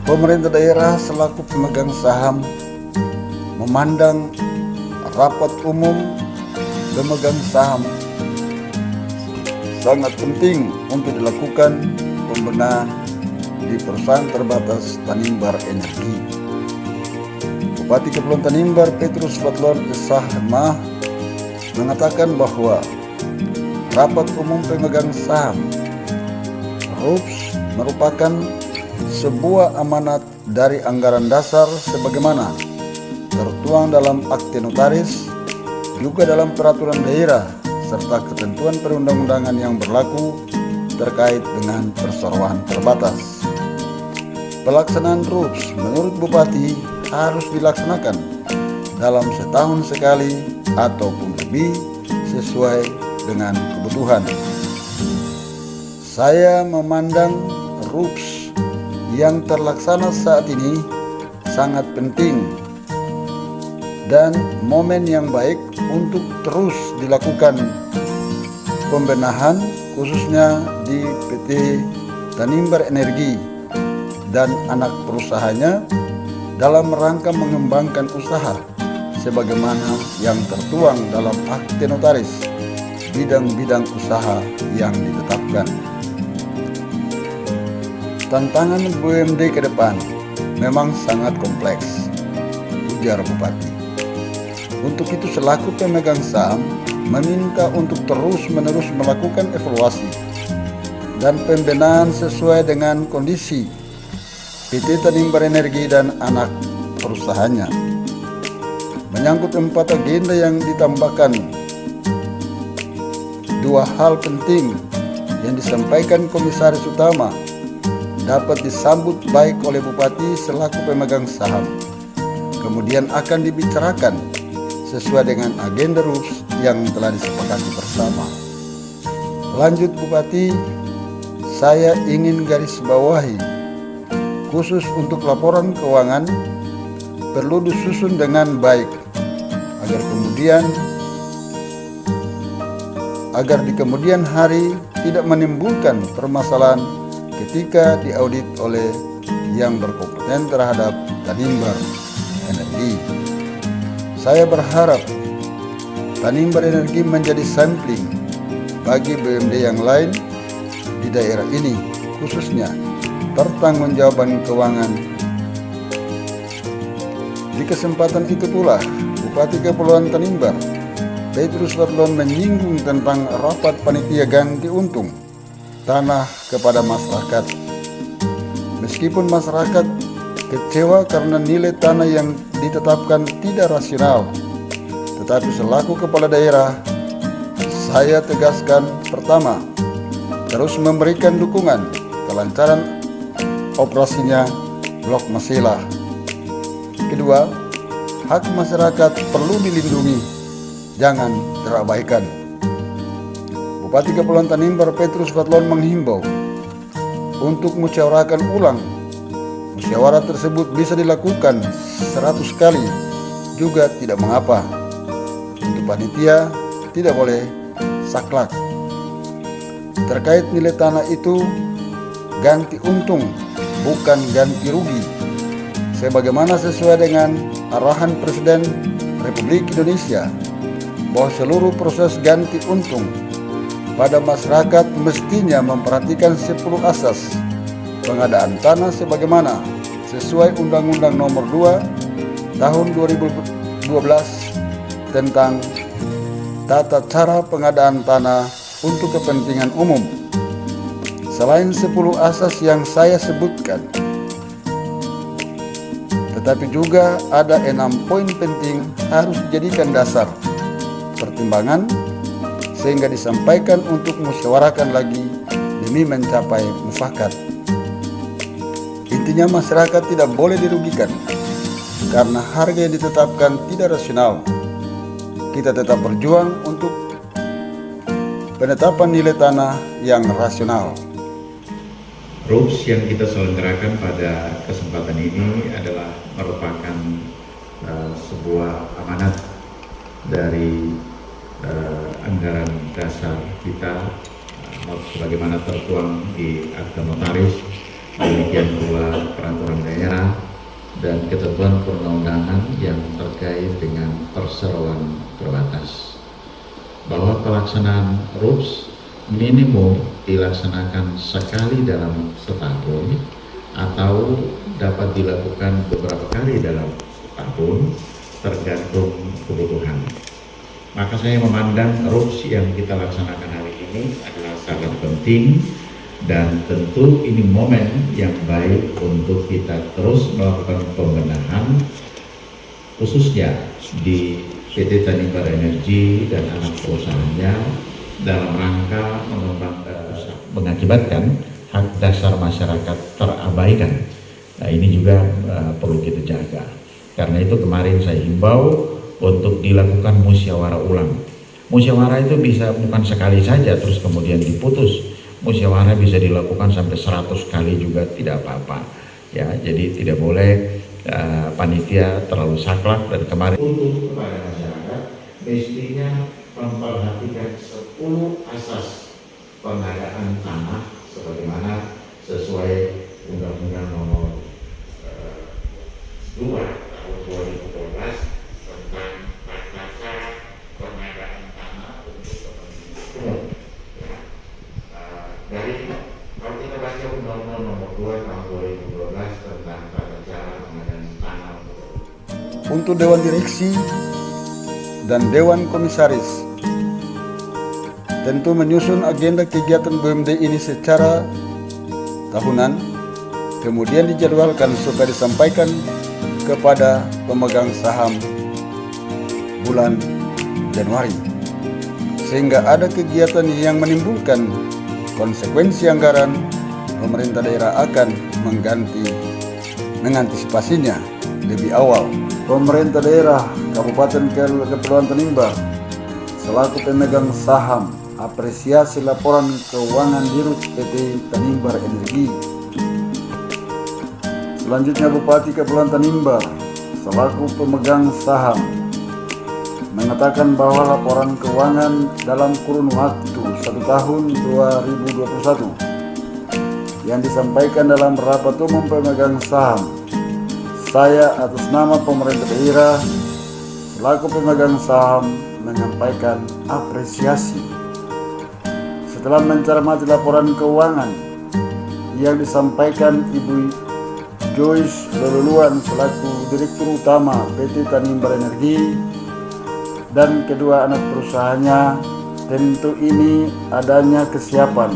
Pemerintah daerah selaku pemegang saham memandang rapat umum pemegang saham sangat penting untuk dilakukan pembenahan di perusahaan terbatas Tanimbar Energi. Bupati Kepulauan Tanimbar Petrus Fadlon Shmah mengatakan bahwa rapat umum pemegang saham RUPS merupakan sebuah amanat dari anggaran dasar sebagaimana tertuang dalam akte notaris, juga dalam peraturan daerah serta ketentuan perundang-undangan yang berlaku terkait dengan perseroan terbatas. Pelaksanaan RUPS menurut Bupati harus dilaksanakan dalam setahun sekali ataupun lebih sesuai dengan kebutuhan. Saya memandang RUPS yang terlaksana saat ini sangat penting dan momen yang baik untuk terus dilakukan pembenahan khususnya di PT Tanimbar Energi dan anak perusahaannya dalam rangka mengembangkan usaha sebagaimana yang tertuang dalam akte notaris bidang-bidang usaha yang ditetapkan. Tantangan BUMD ke depan memang sangat kompleks, ujar Bupati. Untuk itu selaku pemegang saham meminta untuk terus-menerus melakukan evaluasi dan pembenahan sesuai dengan kondisi PT Tanimbar Energi dan anak perusahaannya. Menyangkut 4 agenda yang ditambahkan, 2 hal penting yang disampaikan Komisaris Utama dapat disambut baik oleh Bupati selaku pemegang saham, kemudian akan dibicarakan sesuai dengan agenda RUPS yang telah disepakati bersama. Lanjut Bupati, saya ingin garis bawahi khusus untuk laporan keuangan perlu disusun dengan baik agar di kemudian hari tidak menimbulkan permasalahan ketika diaudit oleh yang berkompeten terhadap Tanimbar Energi. Saya berharap Tanimbar Energi menjadi sampling bagi BUMD yang lain di daerah ini, khususnya pertanggungjawaban keuangan. Di kesempatan itu pula, Bupati Kepulauan Tanimbar Petrus Fadlon menyinggung tentang rapat panitia ganti untung tanah kepada masyarakat. Meskipun masyarakat kecewa karena nilai tanah yang ditetapkan tidak rasional, tetapi selaku kepala daerah, saya tegaskan: pertama, terus memberikan dukungan kelancaran operasinya Blok Masela. Kedua, hak masyarakat perlu dilindungi, jangan terabaikan. Bupati Kepulauan Tanimbar Petrus Fadlon menghimbau untuk musyawarahkan ulang. Musyawarah tersebut bisa dilakukan 100 kali juga tidak mengapa. Untuk panitia tidak boleh saklek. Terkait nilai tanah itu ganti untung bukan ganti rugi, sebagaimana sesuai dengan arahan Presiden Republik Indonesia bahwa seluruh proses ganti untung pada masyarakat mestinya memperhatikan 10 asas pengadaan tanah sebagaimana sesuai Undang-Undang Nomor 2 Tahun 2012 tentang tata cara pengadaan tanah untuk kepentingan umum. Selain 10 asas yang saya sebutkan, tetapi juga ada 6 poin penting harus dijadikan dasar pertimbangan sehingga disampaikan untuk musyawarahkan lagi demi mencapai mufakat. Intinya masyarakat tidak boleh dirugikan karena harga yang ditetapkan tidak rasional. Kita tetap berjuang untuk penetapan nilai tanah yang rasional. RUPS yang kita selenggarakan pada kesempatan ini adalah merupakan sebuah amanat dari anggaran dasar kita sebagaimana tertuang di akta notaris demikian pula peraturan daerah dan ketentuan perundang-undangan yang terkait dengan perseroan terbatas. Bahwa pelaksanaan RUPS minimum dilaksanakan sekali dalam setahun atau dapat dilakukan beberapa kali dalam setahun tergantung kebutuhan. Maka saya memandang RUPS yang kita laksanakan hari ini adalah sangat penting dan tentu ini momen yang baik untuk kita terus melakukan pembenahan khususnya di PT Tanimbar Energi dan anak perusahaannya dalam rangka mengembangkan usaha mengakibatkan hak dasar masyarakat terabaikan. Nah, ini juga perlu kita jaga. Karena itu kemarin saya himbau untuk dilakukan musyawarah ulang. Musyawarah itu bisa bukan sekali saja terus kemudian diputus. Musyawarah bisa dilakukan sampai 100 kali juga tidak apa-apa. Ya, jadi tidak boleh panitia terlalu saklek. Dan kemarin untuk kepada masyarakat mestinya memperhatikan 10 asas pengadaan tanah sebagaimana sesuai Undang-Undang Nomor 2 tahun 2012 tentang tata cara pengadaan tanah untuk kepentingan umum. Dari kalau kita baca Undang-Undang Nomor 2 tahun 2012 tentang tata cara pengadaan tanah Untuk Dewan Direksi dan Dewan Komisaris tentu menyusun agenda kegiatan BUMD ini secara tahunan, kemudian dijadwalkan supaya disampaikan kepada pemegang saham bulan Januari, sehingga ada kegiatan yang menimbulkan konsekuensi anggaran. Pemerintah daerah akan mengantisipasinya lebih awal. Pemerintah daerah Kabupaten Kepulauan Tanimbar selaku pemegang saham apresiasi laporan keuangan Dirut PT Tanimbar Energi. Selanjutnya Bupati Kepulauan Tanimbar selaku pemegang saham mengatakan bahwa laporan keuangan dalam kurun waktu 1 tahun 2021 yang disampaikan dalam rapat umum pemegang saham, saya atas nama pemerintah daerah selaku pemegang saham menyampaikan apresiasi. Setelah mencermati laporan keuangan yang disampaikan Ibu Joyce Leluluan selaku Direktur Utama PT Tanimbar Energi dan kedua anak perusahaannya, tentu ini adanya kesiapan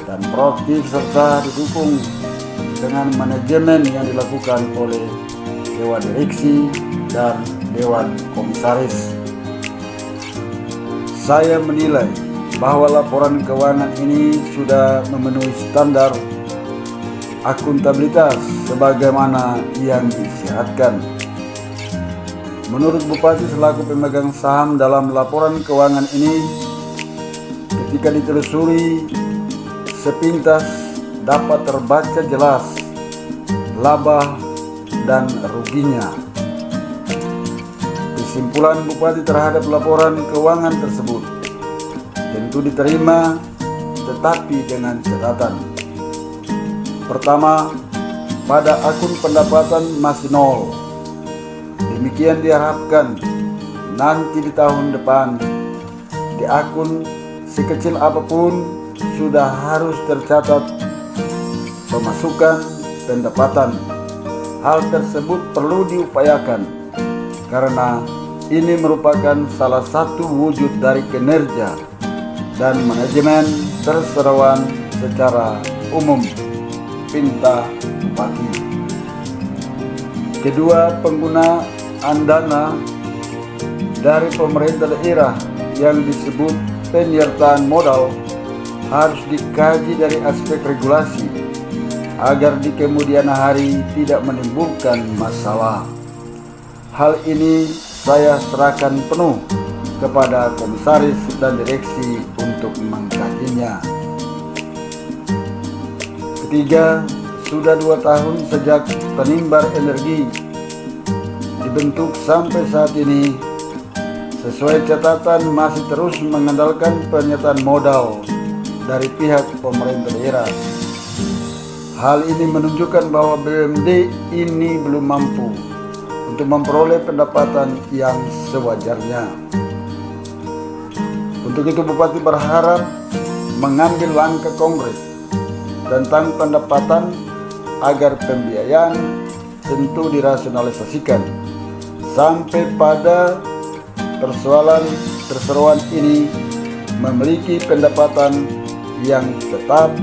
dan proaktif serta didukung dengan manajemen yang dilakukan oleh Dewan Direksi dan Dewan Komisaris. Saya menilai bahwa laporan keuangan ini sudah memenuhi standar akuntabilitas sebagaimana yang disyaratkan. Menurut Bupati selaku pemegang saham dalam laporan keuangan ini, ketika ditelusuri sepintas dapat terbaca jelas laba dan ruginya. Kesimpulan Bupati terhadap laporan keuangan tersebut tentu diterima, tetapi dengan catatan. Pertama, pada akun pendapatan masih nol. Demikian diharapkan nanti di tahun depan di akun sekecil apapun sudah harus tercatat pemasukan pendapatan. Hal tersebut perlu diupayakan karena ini merupakan salah satu wujud dari kinerja dan manajemen perseroan secara umum pinta Bupati. Kedua, penggunaan dana dari pemerintah daerah yang disebut penyertaan modal harus dikaji dari aspek regulasi agar di kemudian hari tidak menimbulkan masalah. Hal ini saya serahkan penuh kepada komisaris dan direksi untuk mengkajinya. Ketiga, sudah 2 tahun sejak Tanimbar Energi dibentuk sampai saat ini, sesuai catatan masih terus mengandalkan penyertaan modal dari pihak pemerintah daerah. Hal ini menunjukkan bahwa BUMD ini belum mampu untuk memperoleh pendapatan yang sewajarnya. Untuk itu Bupati berharap mengambil langkah konkret tentang pendapatan agar pembiayaan tentu dirasionalisasikan sampai pada perseroan ini memiliki pendapatan yang tetap,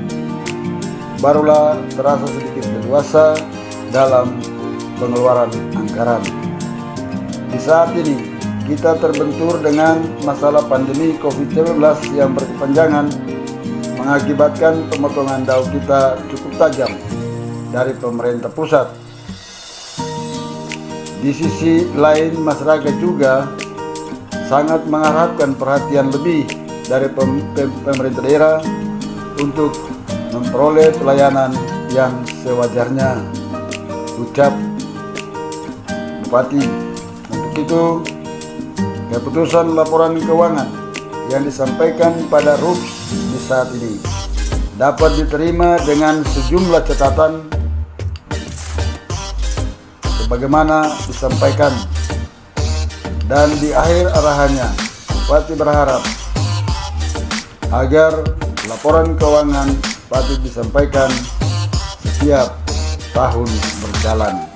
barulah terasa sedikit leluasa dalam pengeluaran anggaran. Di saat ini kita terbentur dengan masalah pandemi COVID-19 yang berkepanjangan, mengakibatkan pemotongan daun kita cukup tajam dari pemerintah pusat. Di sisi lain, masyarakat juga sangat mengharapkan perhatian lebih dari pemerintah daerah untuk memperoleh pelayanan yang sewajarnya, ucap Bupati. Untuk itu, keputusan laporan keuangan yang disampaikan pada RUPS di saat ini dapat diterima dengan sejumlah catatan sebagaimana disampaikan, dan di akhir arahannya Bupati berharap agar laporan keuangan patut disampaikan setiap tahun berjalan.